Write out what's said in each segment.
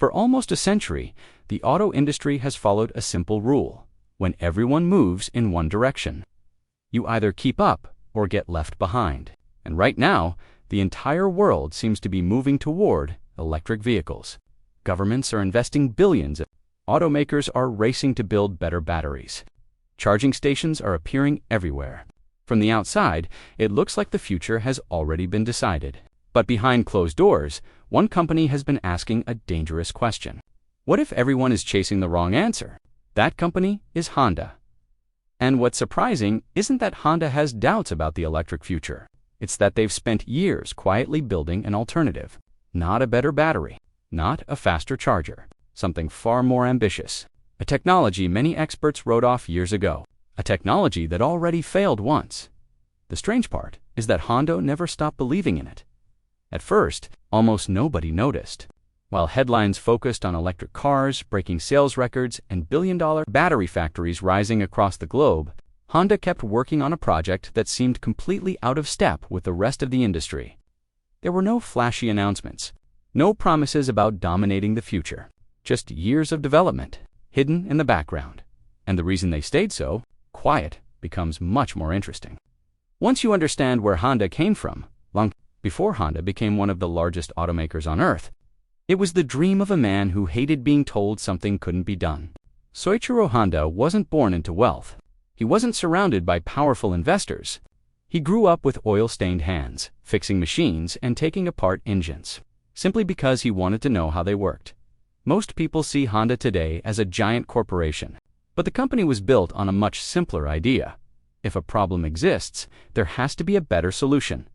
For almost a century, the auto industry has followed a simple rule: when everyone moves in one direction, you either keep up or get left behind. And right now, the entire world seems to be moving toward electric vehicles. Governments are investing billions. Automakers are racing to build better batteries. Charging stations are appearing everywhere. From the outside, it looks like the future has already been decided. But behind closed doors, one company has been asking a dangerous question. What if everyone is chasing the wrong answer? That company is Honda. And what's surprising isn't that Honda has doubts about the electric future. It's that they've spent years quietly building an alternative. Not a better battery, not a faster charger, something far more ambitious. A technology many experts wrote off years ago. A technology that already failed once. The strange part is that Honda never stopped believing in it. At first, almost nobody noticed. While headlines focused on electric cars, breaking sales records, and billion-dollar battery factories rising across the globe, Honda kept working on a project that seemed completely out of step with the rest of the industry. There were no flashy announcements, no promises about dominating the future, just years of development, hidden in the background. And the reason they stayed so quiet becomes much more interesting. Once you understand where Honda came from, long before Honda became one of the largest automakers on Earth, it was the dream of a man who hated being told something couldn't be done. Soichiro Honda wasn't born into wealth. He wasn't surrounded by powerful investors. He grew up with oil-stained hands, fixing machines and taking apart engines, simply because he wanted to know how they worked. Most people see Honda today as a giant corporation, but the company was built on a much simpler idea. If a problem exists, there has to be a better solution.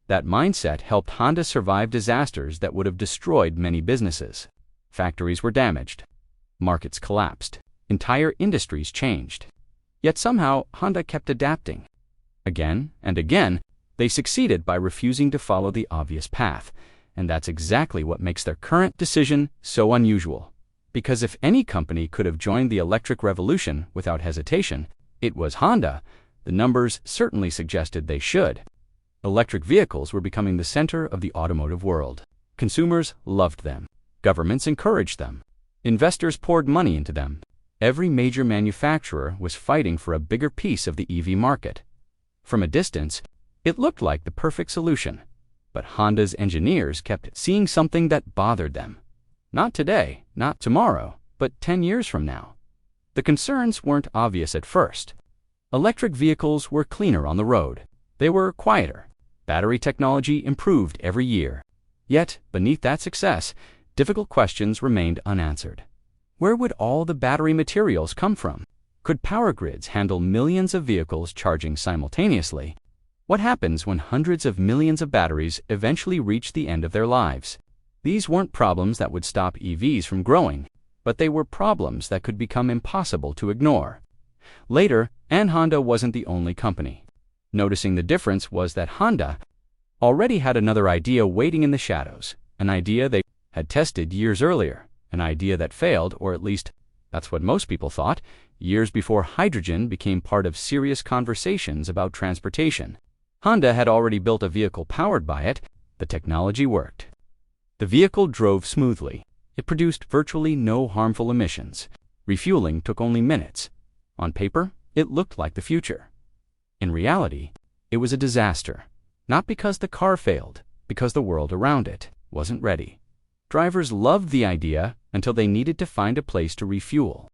That mindset helped Honda survive disasters that would have destroyed many businesses. Factories were damaged. Markets collapsed. Entire industries changed. Yet somehow, Honda kept adapting. Again and again, they succeeded by refusing to follow the obvious path. And that's exactly what makes their current decision so unusual. Because if any company could have joined the electric revolution without hesitation, it was Honda. The numbers certainly suggested they should. Electric vehicles were becoming the center of the automotive world. Consumers loved them. Governments encouraged them. Investors poured money into them. Every major manufacturer was fighting for a bigger piece of the EV market. From a distance, it looked like the perfect solution. But Honda's engineers kept seeing something that bothered them. Not today, not tomorrow, but 10 years from now. The concerns weren't obvious at first. Electric vehicles were cleaner on the road. They were quieter. Battery technology improved every year. Yet, beneath that success, difficult questions remained unanswered. Where would all the battery materials come from? Could power grids handle millions of vehicles charging simultaneously? What happens when hundreds of millions of batteries eventually reach the end of their lives? These weren't problems that would stop EVs from growing, but they were problems that could become impossible to ignore. Later, Honda wasn't the only company. Noticing the difference was that Honda already had another idea waiting in the shadows, an idea they had tested years earlier, an idea that failed, or at least that's what most people thought, years before hydrogen became part of serious conversations about transportation. Honda had already built a vehicle powered by it. The technology worked. The vehicle drove smoothly. It produced virtually no harmful emissions. Refueling took only minutes. On paper, it looked like the future. In reality, it was a disaster. Not because the car failed, because the world around it wasn't ready. Drivers loved the idea until they needed to find a place to refuel.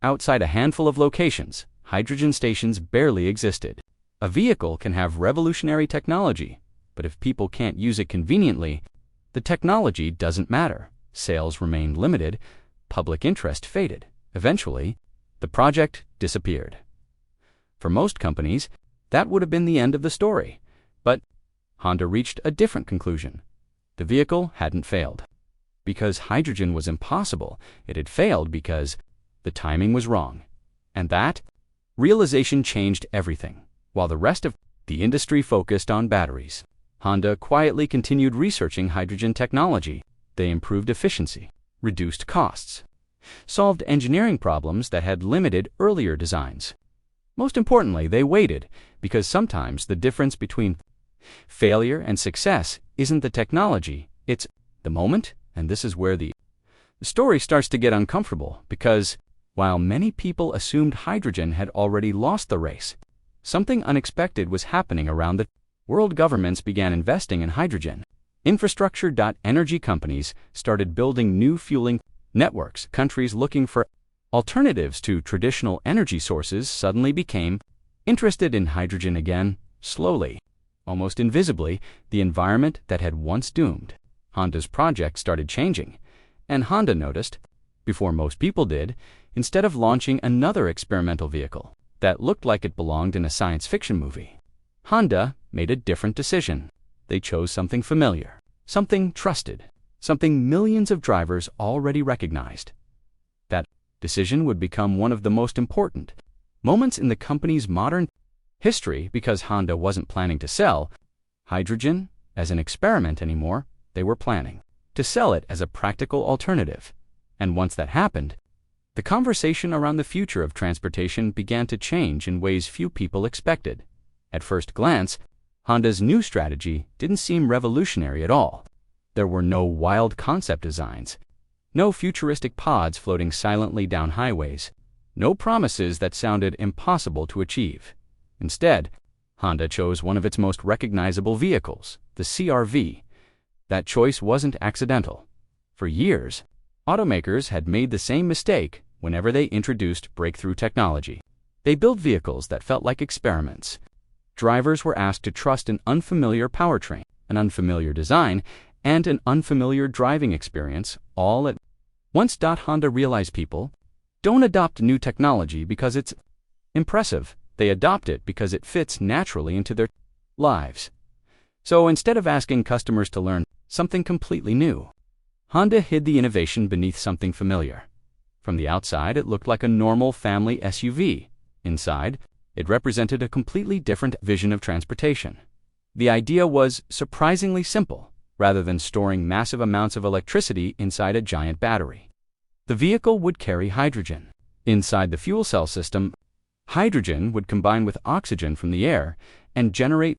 Outside a handful of locations, hydrogen stations barely existed. A vehicle can have revolutionary technology, but if people can't use it conveniently, the technology doesn't matter. Sales remained limited, public interest faded. Eventually, the project disappeared. For most companies, that would have been the end of the story. But Honda reached a different conclusion. The vehicle hadn't failed. Because hydrogen was impossible, it had failed because the timing was wrong. And that realization changed everything. While the rest of the industry focused on batteries, Honda quietly continued researching hydrogen technology. They improved efficiency, reduced costs, solved engineering problems that had limited earlier designs. Most importantly, they waited, because sometimes the difference between failure and success isn't the technology, it's the moment, and this is where the The story starts to get uncomfortable because, while many people assumed hydrogen had already lost the race, something unexpected was happening around the world. Governments began investing in hydrogen infrastructure. Energy companies started building new fueling networks. Countries looking for alternatives to traditional energy sources suddenly became interested in hydrogen again. Slowly, almost invisibly, the environment that had once doomed Honda's project started changing, and Honda noticed, before most people did. Instead of launching another experimental vehicle that looked like it belonged in a science fiction movie, Honda made a different decision. They chose something familiar, something trusted, something millions of drivers already recognized. That decision would become one of the most important moments in the company's modern history because Honda wasn't planning to sell hydrogen as an experiment anymore. They were planning to sell it as a practical alternative. And once that happened, the conversation around the future of transportation began to change in ways few people expected. At first glance, Honda's new strategy didn't seem revolutionary at all. There were no wild concept designs, no futuristic pods floating silently down highways, no promises that sounded impossible to achieve. Instead, Honda chose one of its most recognizable vehicles, the CR-V. That choice wasn't accidental. For years, automakers had made the same mistake whenever they introduced breakthrough technology. They built vehicles that felt like experiments. Drivers were asked to trust an unfamiliar powertrain, an unfamiliar design, and an unfamiliar driving experience all at once. Honda realized people don't adopt new technology because it's impressive. They adopt it because it fits naturally into their lives. So instead of asking customers to learn something completely new, Honda hid the innovation beneath something familiar. From the outside, it looked like a normal family SUV. Inside, it represented a completely different vision of transportation. The idea was surprisingly simple. Rather than storing massive amounts of electricity inside a giant battery, the vehicle would carry hydrogen. Inside the fuel cell system, hydrogen would combine with oxygen from the air and generate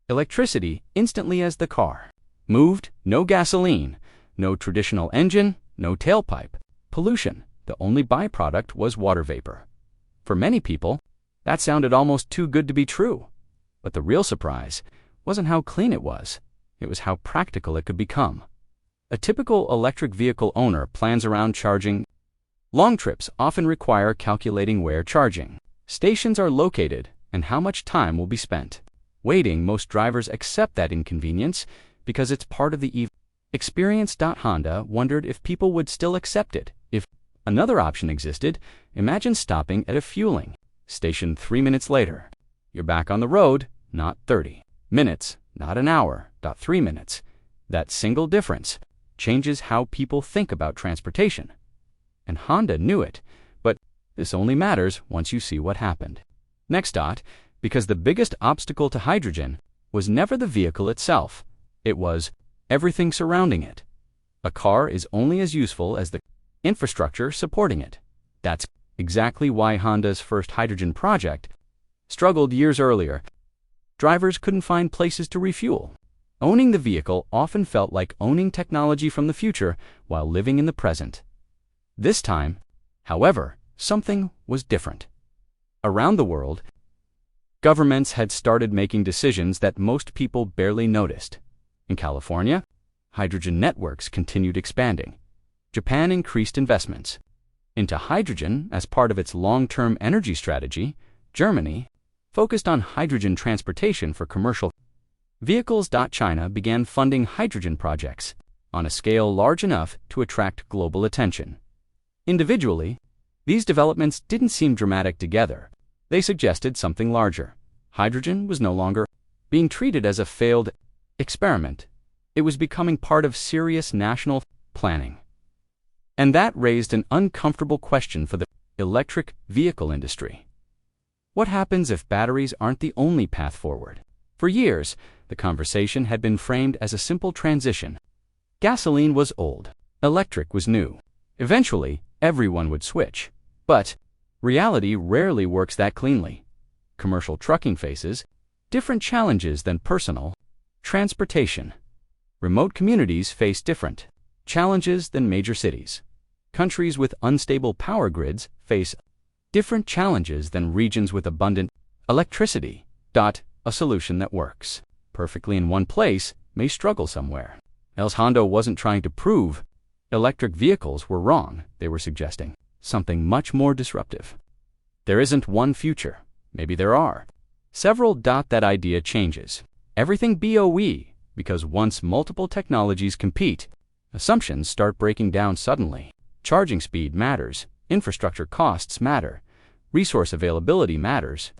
electricity instantly as the car moved. No gasoline, no traditional engine, no tailpipe pollution. The only byproduct was water vapor. For many people, that sounded almost too good to be true. But the real surprise wasn't how clean it was. It was how practical it could become. A typical electric vehicle owner plans around charging. Long trips often require calculating where charging stations are located and how much time will be spent waiting. Most drivers accept that inconvenience because it's part of the experience. Honda wondered if people would still accept it if another option existed. Imagine stopping at a fueling station 3 minutes later. You're back on the road, not 30 minutes, not an hour, 3 minutes. That single difference changes how people think about transportation. And Honda knew it, but this only matters once you see what happened. Next, because the biggest obstacle to hydrogen was never the vehicle itself. It was everything surrounding it. A car is only as useful as the infrastructure supporting it. That's exactly why Honda's first hydrogen project struggled years earlier. Drivers couldn't find places to refuel. Owning the vehicle often felt like owning technology from the future while living in the present. This time, however, something was different. Around the world, governments had started making decisions that most people barely noticed. In California, hydrogen networks continued expanding. Japan increased investments into hydrogen as part of its long-term energy strategy. Germany focused on hydrogen transportation for commercial vehicles. China began funding hydrogen projects on a scale large enough to attract global attention. Individually, these developments didn't seem dramatic. Together, they suggested something larger. Hydrogen was no longer being treated as a failed experiment. It was becoming part of serious national planning. And that raised an uncomfortable question for the electric vehicle industry. What happens if batteries aren't the only path forward? For years, the conversation had been framed as a simple transition. Gasoline was old, electric was new. Eventually, everyone would switch. But reality rarely works that cleanly. Commercial trucking faces different challenges than personal transportation. Remote communities face different challenges than major cities. Countries with unstable power grids face different challenges than regions with abundant electricity. A solution that works perfectly in one place may struggle somewhere. Else Honda wasn't trying to prove electric vehicles were wrong. They were suggesting something much more disruptive. There isn't one future. Maybe there are several. That idea changes everything. BOE, because once multiple technologies compete, assumptions start breaking down suddenly. Charging speed matters, infrastructure costs matter, resource availability matters.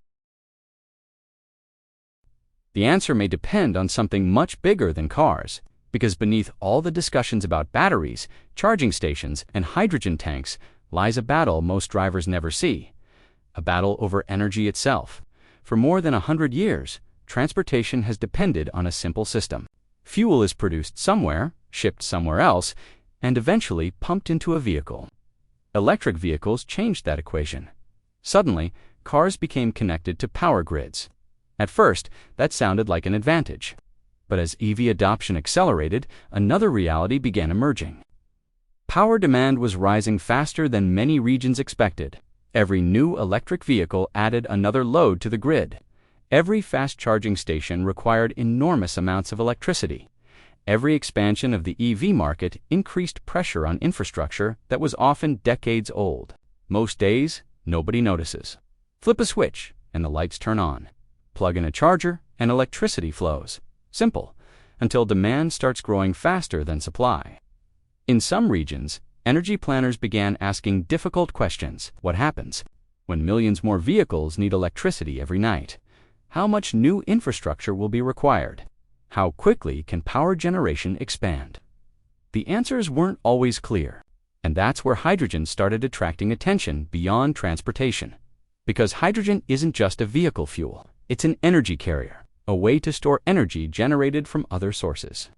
The answer may depend on something much bigger than cars, because beneath all the discussions about batteries, charging stations, and hydrogen tanks lies a battle most drivers never see, a battle over energy itself. For more than 100 years, transportation has depended on a simple system. Fuel is produced somewhere, shipped somewhere else, and eventually pumped into a vehicle. Electric vehicles changed that equation. Suddenly, cars became connected to power grids. At first, that sounded like an advantage. But as EV adoption accelerated, another reality began emerging. Power demand was rising faster than many regions expected. Every new electric vehicle added another load to the grid. Every fast charging station required enormous amounts of electricity. Every expansion of the EV market increased pressure on infrastructure that was often decades old. Most days, nobody notices. Flip a switch, and the lights turn on. Plug in a charger, and electricity flows. Simple, until demand starts growing faster than supply. In some regions, energy planners began asking difficult questions. What happens when millions more vehicles need electricity every night? How much new infrastructure will be required? How quickly can power generation expand? The answers weren't always clear, and that's where hydrogen started attracting attention beyond transportation. Because hydrogen isn't just a vehicle fuel, it's an energy carrier, a way to store energy generated from other sources.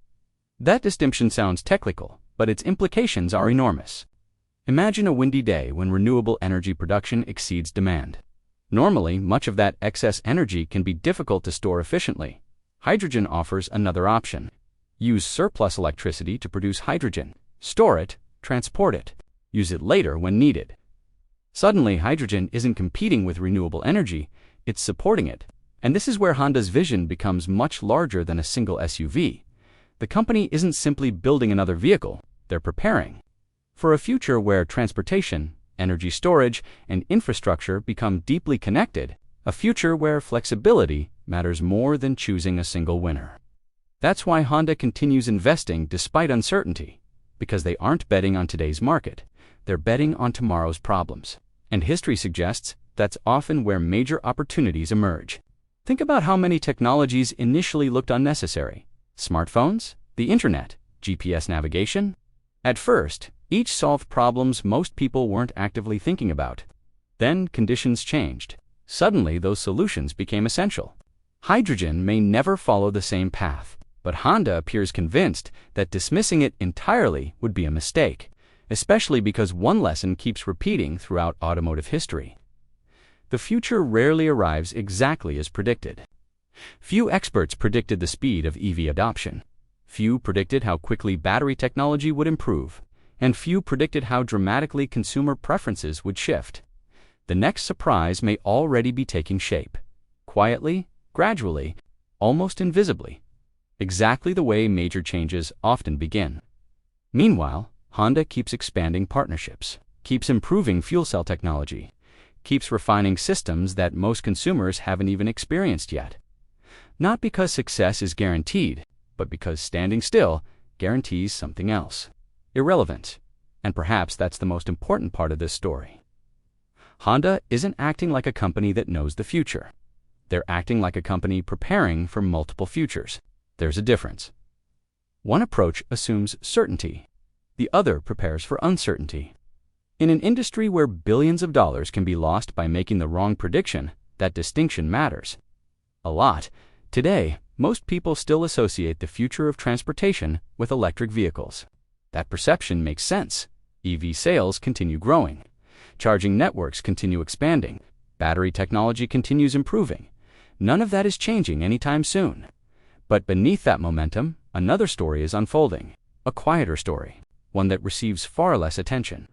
That distinction sounds technical, but its implications are enormous. Imagine a windy day when renewable energy production exceeds demand. Normally, much of that excess energy can be difficult to store efficiently. Hydrogen offers another option. Use surplus electricity to produce hydrogen, store it, transport it, use it later when needed. Suddenly, hydrogen isn't competing with renewable energy, it's supporting it. And this is where Honda's vision becomes much larger than a single SUV. The company isn't simply building another vehicle, they're preparing for a future where transportation, energy storage, and infrastructure become deeply connected, a future where flexibility matters more than choosing a single winner. That's why Honda continues investing despite uncertainty, because they aren't betting on today's market, they're betting on tomorrow's problems. And history suggests that's often where major opportunities emerge. Think about how many technologies initially looked unnecessary. Smartphones, the internet, GPS navigation. At first, each solved problems most people weren't actively thinking about. Then conditions changed. Suddenly, those solutions became essential. Hydrogen may never follow the same path, but Honda appears convinced that dismissing it entirely would be a mistake, especially because one lesson keeps repeating throughout automotive history. The future rarely arrives exactly as predicted. Few experts predicted the speed of EV adoption. Few predicted how quickly battery technology would improve, and few predicted how dramatically consumer preferences would shift. The next surprise may already be taking shape, quietly, gradually, almost invisibly, exactly the way major changes often begin. Meanwhile, Honda keeps expanding partnerships, keeps improving fuel cell technology, keeps refining systems that most consumers haven't even experienced yet. Not because success is guaranteed, but because standing still guarantees something else. Irrelevant. And perhaps that's the most important part of this story. Honda isn't acting like a company that knows the future. They're acting like a company preparing for multiple futures. There's a difference. One approach assumes certainty. The other prepares for uncertainty. In an industry where billions of dollars can be lost by making the wrong prediction, that distinction matters a lot. Today, most people still associate the future of transportation with electric vehicles. That perception makes sense. EV sales continue growing. Charging networks continue expanding. Battery technology continues improving. None of that is changing anytime soon. But beneath that momentum, another story is unfolding. A quieter story. One that receives far less attention.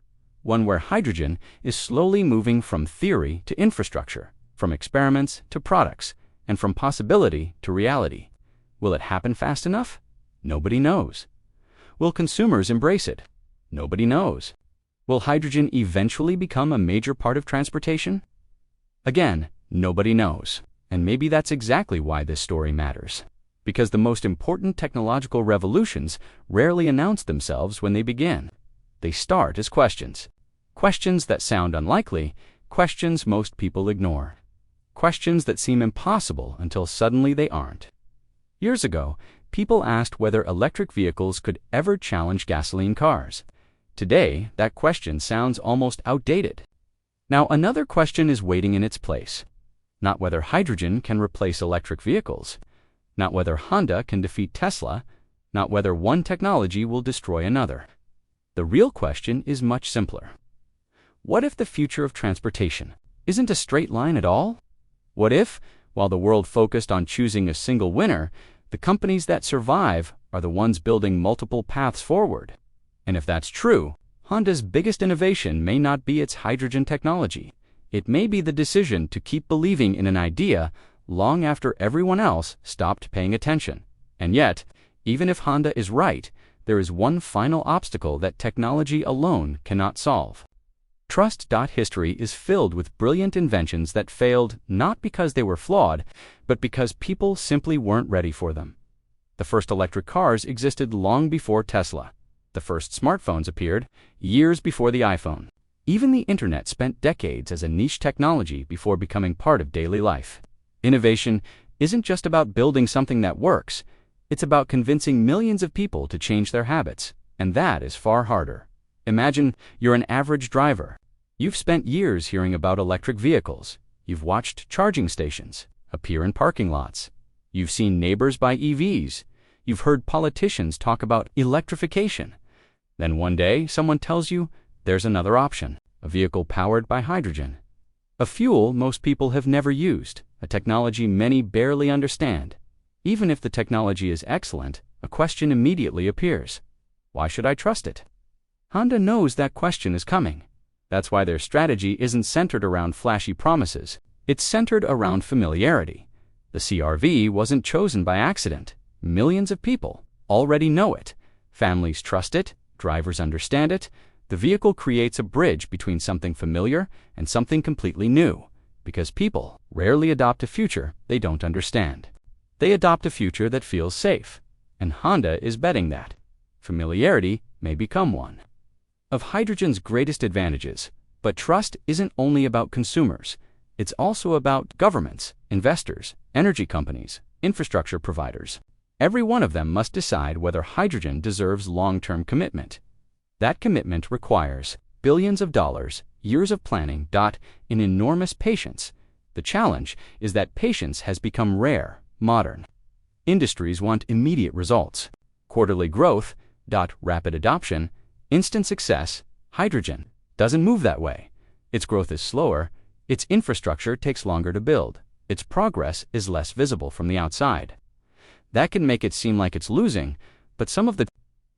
one where hydrogen is slowly moving from theory to infrastructure, from experiments to products, and from possibility to reality. Will it happen fast enough? Nobody knows. Will consumers embrace it? Nobody knows. Will hydrogen eventually become a major part of transportation? Again, nobody knows. And maybe that's exactly why this story matters. Because the most important technological revolutions rarely announce themselves when they begin. They start as questions. Questions that sound unlikely, questions most people ignore. Questions that seem impossible until suddenly they aren't. Years ago, people asked whether electric vehicles could ever challenge gasoline cars. Today, that question sounds almost outdated. Now, another question is waiting in its place. Not whether hydrogen can replace electric vehicles. Not whether Honda can defeat Tesla. Not whether one technology will destroy another. The real question is much simpler. What if the future of transportation isn't a straight line at all? What if, while the world focused on choosing a single winner, the companies that survive are the ones building multiple paths forward? And if that's true, Honda's biggest innovation may not be its hydrogen technology. It may be the decision to keep believing in an idea long after everyone else stopped paying attention. And yet, even if Honda is right, there is one final obstacle that technology alone cannot solve. Trust. History is filled with brilliant inventions that failed not because they were flawed, but because people simply weren't ready for them. The first electric cars existed long before Tesla. The first smartphones appeared years before the iPhone. Even the internet spent decades as a niche technology before becoming part of daily life. Innovation isn't just about building something that works. It's about convincing millions of people to change their habits, and that is far harder. Imagine you're an average driver. You've spent years hearing about electric vehicles. You've watched charging stations appear in parking lots. You've seen neighbors buy EVs. You've heard politicians talk about electrification. Then one day, someone tells you there's another option, a vehicle powered by hydrogen. A fuel most people have never used, a technology many barely understand. Even if the technology is excellent, a question immediately appears. Why should I trust it? Honda knows that question is coming. That's why their strategy isn't centered around flashy promises. It's centered around familiarity. The CR-V wasn't chosen by accident. Millions of people already know it. Families trust it. Drivers understand it. The vehicle creates a bridge between something familiar and something completely new, because people rarely adopt a future they don't understand. They adopt a future that feels safe, and Honda is betting that familiarity may become one of hydrogen's greatest advantages. But trust isn't only about consumers. It's also about governments, investors, energy companies, infrastructure providers. Every one of them must decide whether hydrogen deserves long-term commitment. That commitment requires billions of dollars, years of planning, and enormous patience. The challenge is that patience has become rare, modern. Industries want immediate results. Quarterly growth, rapid adoption, instant success. Hydrogen doesn't move that way. Its growth is slower, its infrastructure takes longer to build, its progress is less visible from the outside. That can make it seem like it's losing, but some of the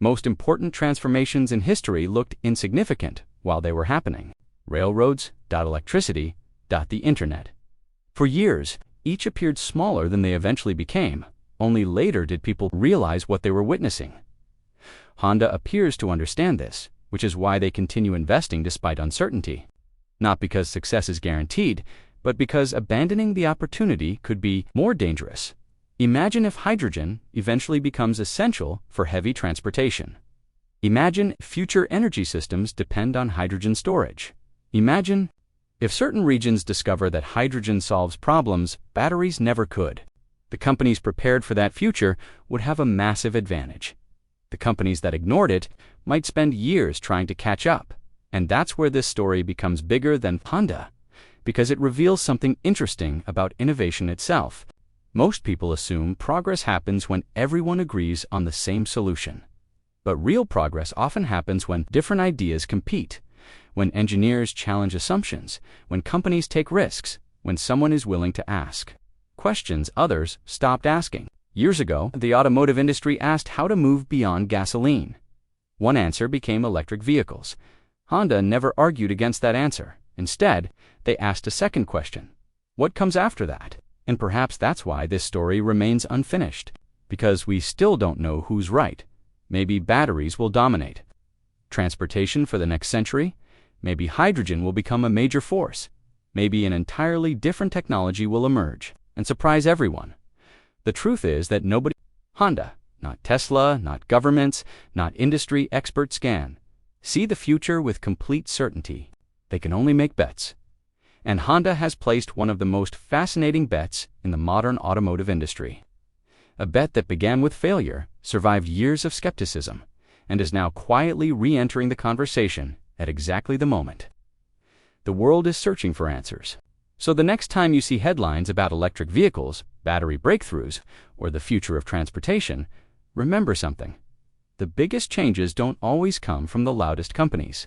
most important transformations in history looked insignificant while they were happening. Railroads, electricity, the internet. For years, each appeared smaller than they eventually became. Only later did people realize what they were witnessing. Honda appears to understand this, which is why they continue investing despite uncertainty. Not because success is guaranteed, but because abandoning the opportunity could be more dangerous. Imagine if hydrogen eventually becomes essential for heavy transportation. Imagine future energy systems depend on hydrogen storage. Imagine if certain regions discover that hydrogen solves problems batteries never could. The companies prepared for that future would have a massive advantage. The companies that ignored it might spend years trying to catch up. And that's where this story becomes bigger than Honda, because it reveals something interesting about innovation itself. Most people assume progress happens when everyone agrees on the same solution. But real progress often happens when different ideas compete, when engineers challenge assumptions, when companies take risks, when someone is willing to ask questions others stopped asking. Years ago, the automotive industry asked how to move beyond gasoline. One answer became electric vehicles. Honda never argued against that answer. Instead, they asked a second question. What comes after that? And perhaps that's why this story remains unfinished. Because we still don't know who's right. Maybe batteries will dominate transportation for the next century. Maybe hydrogen will become a major force. Maybe an entirely different technology will emerge and surprise everyone. The truth is that nobody, Honda, not Tesla, not governments, not industry experts can see the future with complete certainty. They can only make bets. And Honda has placed one of the most fascinating bets in the modern automotive industry. A bet that began with failure, survived years of skepticism, and is now quietly re-entering the conversation at exactly the moment. The world is searching for answers. So the next time you see headlines about electric vehicles, battery breakthroughs, or the future of transportation, remember something. The biggest changes don't always come from the loudest companies.